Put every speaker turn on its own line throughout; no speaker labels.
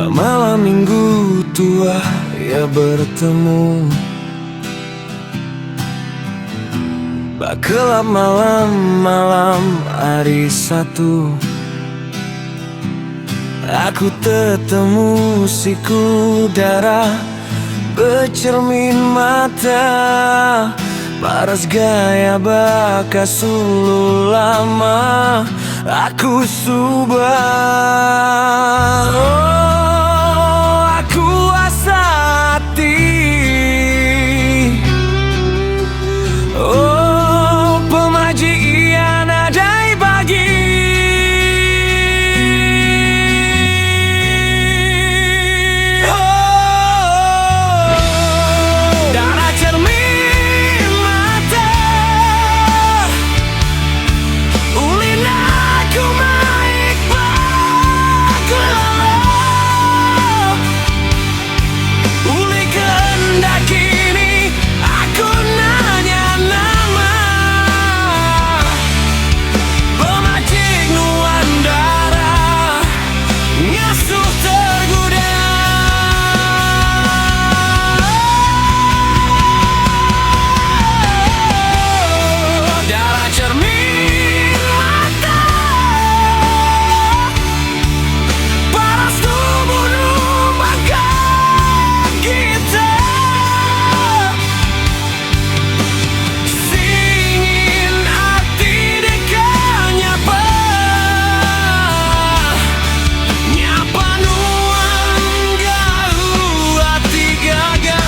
Malam minggu tua ya bertemu, gelap malam-malam hari satu. Aku tetemu si kudara bercermin mata, paras gaya bakas ulu lama aku subah. Oh, aku asati. Oh, pemaji ian adai bagi. Oh, darah cermin mata, ulin aku maik bakulah. Uli kehendak kini aku nanya nama, pemacik nuan darah ngasuh tergoda. Darah cermin mata, paras tubuh numbangkan kita. Singin hati dekat nyapa, nyapa nuang gau hati gagal.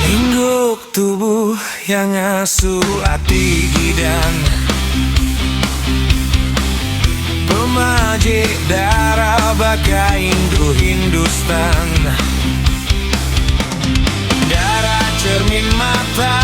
Lingguk tubuh yang ngasuh hati gidang, pemajik darah bagai Hindu Hindustan. Darah cermin mata,